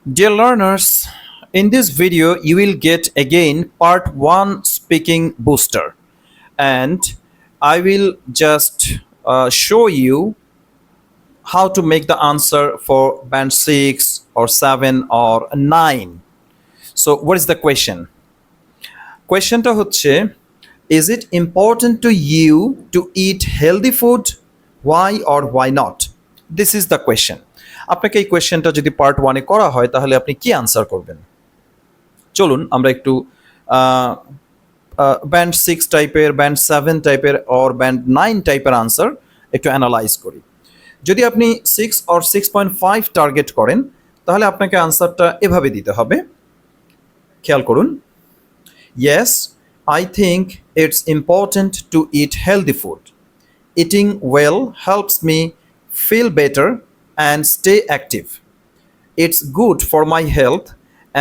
Dear learners, in this video you will get again part 1 speaking booster, and I will just show you how to make the answer for band 6 or 7 or 9. So what is the question? Questionটা হচ্ছে, is it important to you to eat healthy food? Why or why not? This is the question. আপনাকে এই কোয়েশ্চেনটা যদি part 1 এ করা হয় তাহলে আপনি কি আনসার করবেন? চলুন আমরা একটু ব্যান্ড 6 টাইপের, ব্যান্ড 7 টাইপের অর ব্যান্ড 9 টাইপের আনসার একটু অ্যানালাইজ করি। যদি আপনি 6 অর 6.5 টার্গেট করেন তাহলে আপনাকে আনসারটা এভাবে দিতে হবে। খেয়াল করুন। Yes, I think it's important to eat healthy food. Eating well helps me feel better and stay active. It's good for my health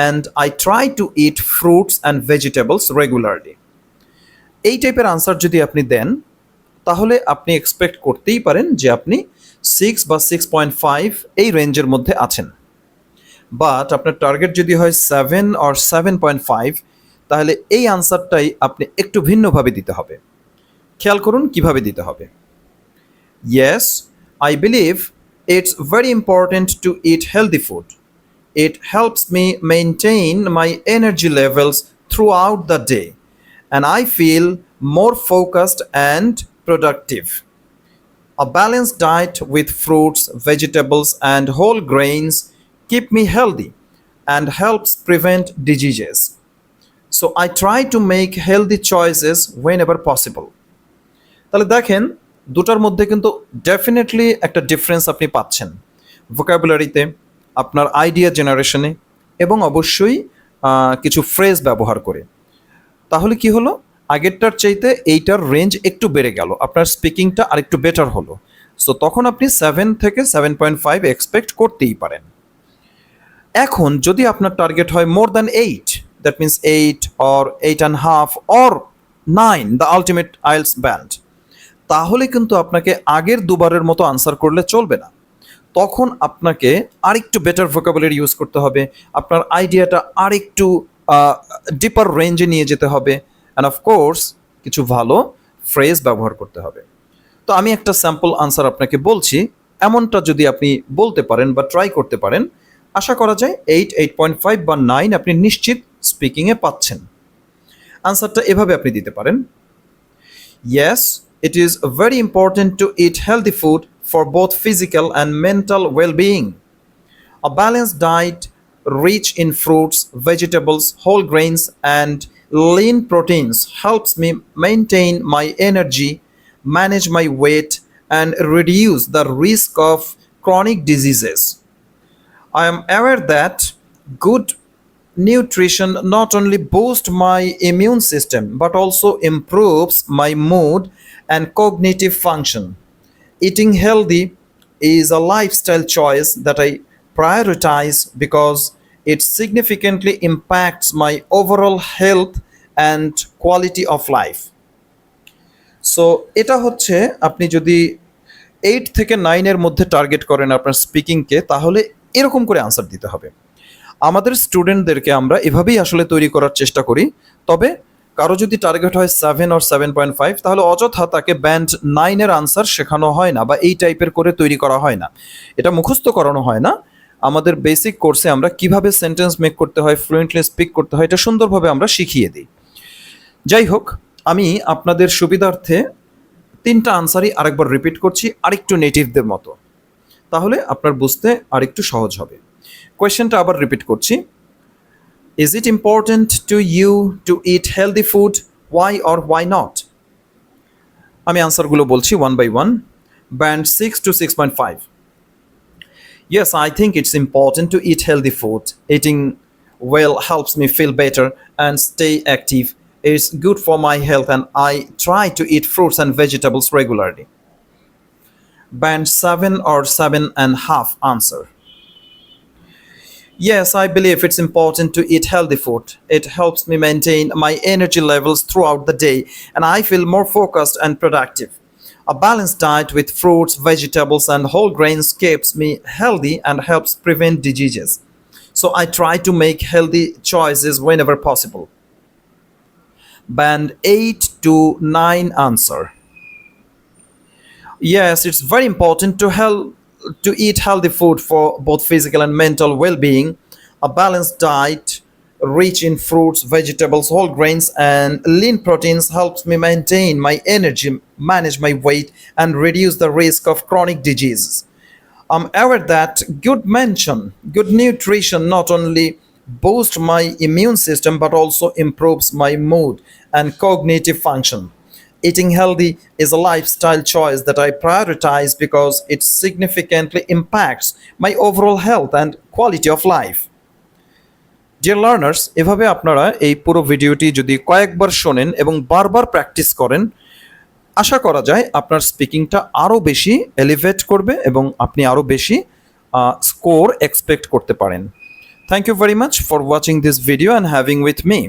and I try to eat fruits and vegetables regularly. এই টাইপের answer যদি আপনি দেন তাহলে আপনি expect করতেই পারেন যে আপনি 6 বা 6.5 এই রেঞ্জের মধ্যে আছেন। বাট আপনার টার্গেট যদি হয় 7 অর 7.5 তাহলে এই আনসারটাই আপনি একটু ভিন্নভাবে দিতে হবে। খেয়াল করুন কিভাবে দিতে হবে। Yes, I believe it's very important to eat healthy food. It helps me maintain my energy levels throughout the day, and I feel more focused and productive. A balanced diet with fruits, vegetables, and whole grains keep me healthy and helps prevent diseases. So I try to make healthy choices whenever possible. তাহলে দেখেন দুটার মধ্যে কিন্তু definitely একটা difference আপনি পাচ্ছেন ভোকাবুলারিতে, আপনার idea জেনারেশনে এবং অবশ্যই কিছু ফ্রেজ ব্যবহার করে। তাহলে কি হলো, আগেরটার চাইতে এইটার রেঞ্জ একটু বেড়ে গেল, আপনার স্পিকিংটা আরেকটু বেটার হলো। সো তখন আপনি 7 থেকে 7.5 এক্সপেক্ট করতেই পারেন। এখন যদি আপনার টার্গেট হয় more than 8, that means 8 or 8.5 or 9, the ultimate IELTS band, তাহলে কিন্তু আপনাকে আগের দুবারের মতো আনসার করলে চলবে না। তখন আপনাকে আরেকটু বেটার ভোকাবুলারি ইউজ করতে হবে, আপনার আইডিয়াটা আরেকটু ডিপার রেঞ্জে নিয়ে যেতে হবে, অ্যান্ড অফকোর্স কিছু ভালো ফ্রেজ ব্যবহার করতে হবে। তো আমি একটা স্যাম্পল আনসার আপনাকে বলছি, এমনটা যদি আপনি বলতে পারেন বা ট্রাই করতে পারেন, আশা করা যায় 8, 8.5 বা 9 আপনি নিশ্চিত স্পিকিংয়ে পাচ্ছেন। আনসারটা এভাবে আপনি দিতে পারেন। Yes, it is very important to eat healthy food for both physical and mental well-being. A balanced diet rich in fruits, vegetables, whole grains, and lean proteins helps me maintain my energy, manage my weight, and reduce the risk of chronic diseases. I am aware that good nutrition not only boosts my immune system but also improves my mood and cognitive function. Eating healthy is a lifestyle choice that I prioritize because it significantly impacts my overall health and quality of life. So এটা হচ্ছে আপনি যদি 8 থেকে 9 এর মধ্যে target করেন আপনার স্পিকিংকে, তাহলে এরকম করে আনসার দিতে হবে। আমাদের স্টুডেন্টদেরকে আমরা এভাবেই আসলে তৈরি করার চেষ্টা করি। তবে কারো যদি টার্গেট হয় 7 অর 7.5 তাহলে অযথা তাকে ব্যান্ড 9 এর আনসার শেখানো হয় না বা এই টাইপের করে তৈরি করা হয় না, এটা মুখস্থ করানো হয় না। আমাদের বেসিক কোর্সে আমরা কিভাবে সেন্টেন্স মেক করতে হয়, ফ্লুয়েন্টলি স্পিক করতে হয়, এটা সুন্দরভাবে আমরা শিখিয়ে দিই। যাই হোক, আমি আপনাদের সুবিধার্থে 3টা আনসারই আরেকবার রিপিট করছি আরেকটু নেটিভদের মতো, তাহলে আপনার বুঝতে আরেকটু সহজ হবে। কোয়েশ্চেনটা আবার রিপিট করছি। Is it important to you to eat healthy food? Why or why not? আমি আনসারগুলো বলছি 1 by 1. Band 6 to 6.5. Yes, I think it's important to eat healthy food. Eating well helps me feel better and stay active. It's good for my health and I try to eat fruits and vegetables regularly. Band 7 or 7.5 answer. Yes, I believe it's important to eat healthy food. It helps me maintain my energy levels throughout the day and I feel more focused and productive. A balanced diet with fruits, vegetables, and whole grains keeps me healthy and helps prevent diseases. So I try to make healthy choices whenever possible. Band 8 to 9 answer. Yes, it's very important to eat healthy food for both physical and mental well-being. A balanced diet rich in fruits, vegetables, whole grains, and lean proteins helps me maintain my energy, manage my weight, and reduce the risk of chronic diseases. I'm aware that good nutrition not only boosts my immune system but also improves my mood and cognitive function. Eating healthy is a lifestyle choice that I prioritize because it significantly impacts my overall health and quality of life. Dear learners, এভাবে আপনারা এই পুরো ভিডিওটি যদি কয়েকবার শোনেন এবং বারবার প্র্যাকটিস করেন, আশা করা যায় আপনার স্পিকিংটা আরও বেশি এলিভেট করবে এবং আপনি আরও বেশি স্কোর এক্সপেক্ট করতে পারেন। Thank you very much for watching this video and having with me.